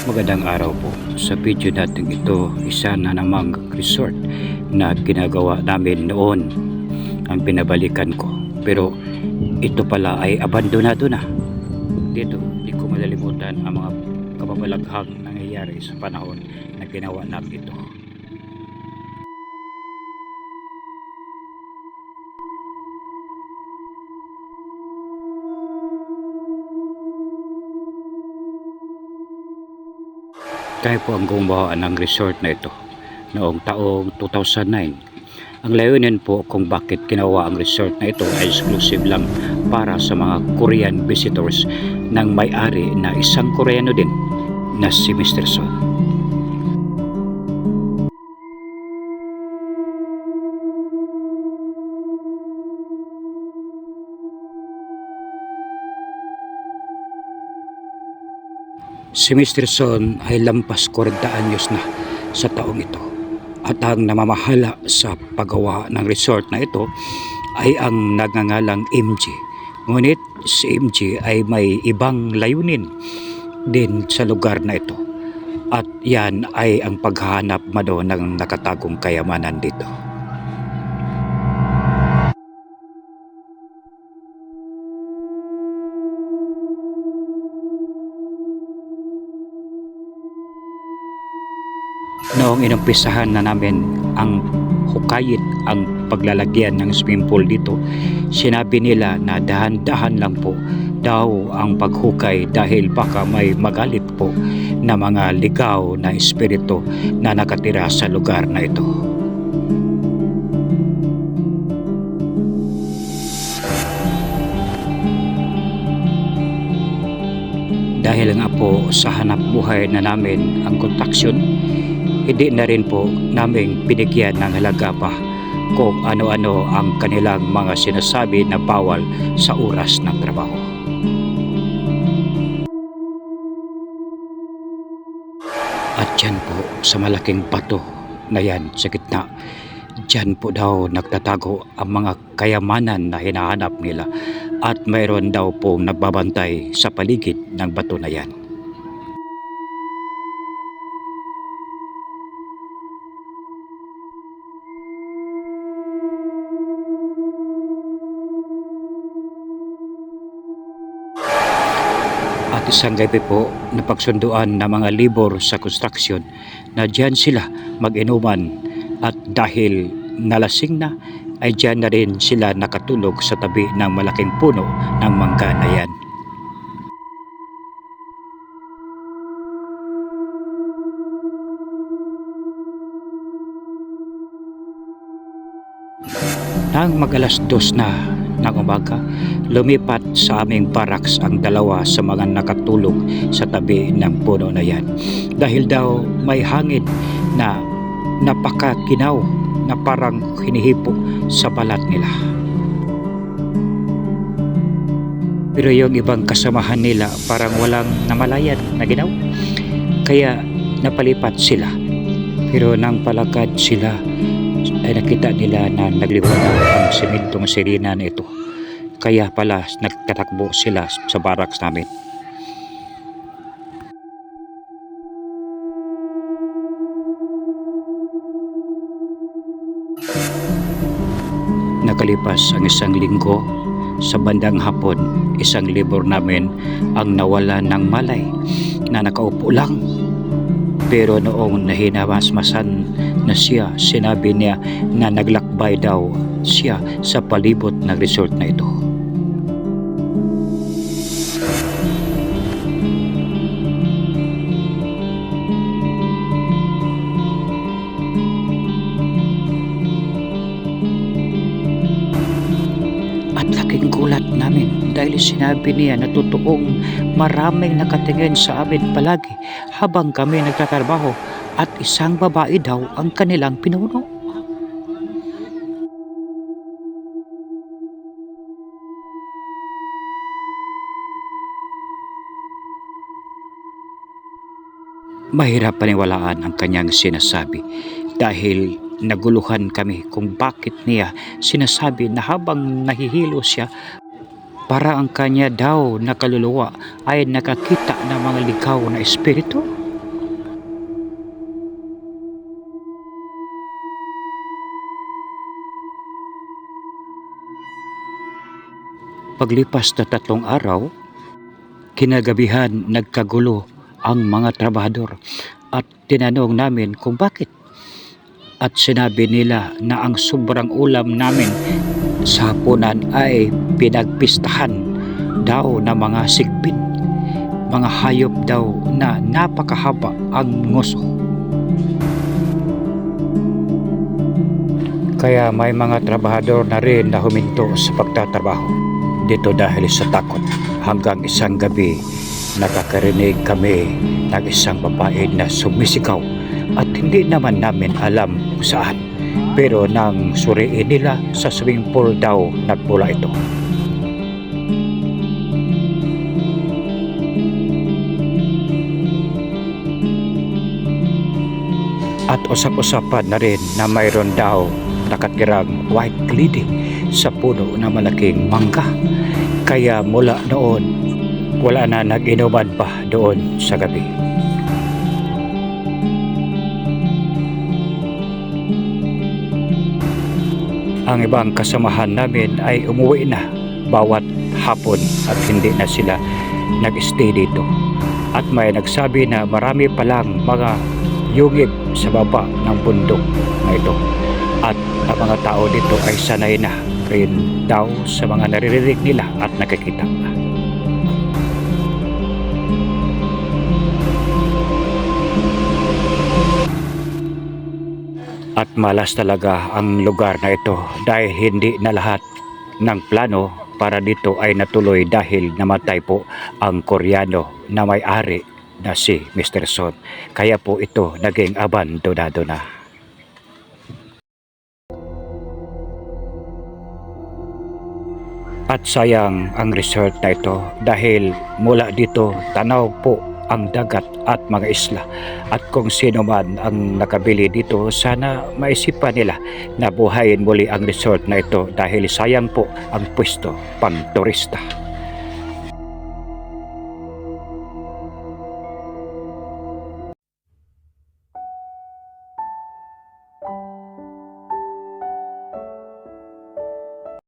Magandang araw po. Sa video natin ito, isa na namang resort na ginagawa namin noon ang pinabalikan ko. Pero ito pala ay abandonado na. Dito, hindi ko malalimutan ang mga kababalaghang nangyayari sa panahon na ginawa namin ito. Kaya po ang gumawa ng resort na ito noong taong 2009. Ang layunin po kung bakit ginawa ang resort na ito ay exclusive lang para sa mga Korean visitors ng may-ari na isang Koreano din na si Mr. Son. Si Mr. Son ay lampas 40 anyos na sa taong ito at ang namamahala sa paggawa ng resort na ito ay ang nagngangalang MG. Ngunit si MG ay may ibang layunin din sa lugar na ito at yan ay ang paghahanap mado ng nakatagong kayamanan dito. Noong inumpisahan na namin ang hukayit ang paglalagyan ng swimming pool dito, sinabi nila na dahan-dahan lang po daw ang paghukay dahil baka may magalit po na mga ligaw na espiritu na nakatira sa lugar na ito. Dahil nga po sa hanap buhay na namin ang kontraksyon, hindi na rin po namin binigyan ng halaga pa kung ano-ano ang kanilang mga sinasabi na bawal sa oras ng trabaho. At dyan po sa malaking bato na yan sa gitna, dyan po daw nagtatago ang mga kayamanan na hinahanap nila at mayroon daw pong nagbabantay sa paligid ng bato na yan. At isang gabi po napagsunduan ng mga libor sa construction na diyan sila mag-inuman at dahil nalasing na ay diyan na rin sila nakatulog sa tabi ng malaking puno ng mangga na yan. Nang mag-alas 2 na ng umaga, lumipat sa aming barracks ang dalawa sa mga nakatulog sa tabi ng puno na yan. Dahil daw may hangin na napakaginaw na parang hinihipo sa balat nila. Pero yung ibang kasamahan nila parang walang namalayan na ginaw. Kaya napalipat sila. Pero nang palakad sila ay nakita nila na nagliwanag ang simentong sirena na ito. Kaya pala nagtatakbo sila sa barracks namin. Nakalipas ang isang linggo, sa bandang hapon, isang libor namin ang nawala ng malay na nakaupo lang. Pero noong nahinamasmasan na siya, sinabi niya na naglakbay daw siya sa palibot ng resort na ito. At laking gulat namin dahil sinabi niya na totoong maraming nakatingin sa amin palagi habang kami nagtatrabaho at isang babae daw ang kanilang pinuno. Mahirap paniwalaan ang kanyang sinasabi dahil naguluhan kami kung bakit niya sinasabi na habang nahihilo siya para ang kanya daw na kaluluwa ay nakakita ng mga ligaw na espiritu. Paglipas na 3 araw, kinagabihan nagkagulo ang mga trabahador at tinanong namin kung bakit. At sinabi nila na ang sobrang ulam namin sa hapunan ay pinagpistahan daw ng mga sigbin, mga hayop daw na napakahaba ang nguso. Kaya may mga trabahador na rin na huminto sa pagtatrabaho dito dahil sa takot. Hanggang isang gabi, nakakarinig kami ng isang babae na sumisigaw at hindi naman namin alam kung saan. Pero nang suriin nila sa swimming pool daw nagmula ito. At usap-usapan na rin na mayroon daw nakatirang white lady sa puno na malaking mangga. Kaya mula noon, wala na nag-inuman pa doon sa gabi. Ang ibang kasamahan namin ay umuwi na bawat hapon at hindi na sila nag-stay dito. At may nagsabi na marami palang mga yungib sa baba ng bundok na ito. At ang mga tao dito ay sanay na rin daw sa mga naririnig nila at nakikita. At malas talaga ang lugar na ito dahil hindi na lahat ng plano para dito ay natuloy dahil namatay po ang Koreano na may-ari na si Mr. Son. Kaya po ito naging abandonado na. At sayang ang resort na ito dahil mula dito tanaw po ang dagat at mga isla. At kung sino man ang nakabili dito, sana maisipan nila na buhayin muli ang resort na ito dahil sayang po ang pwesto pang turista.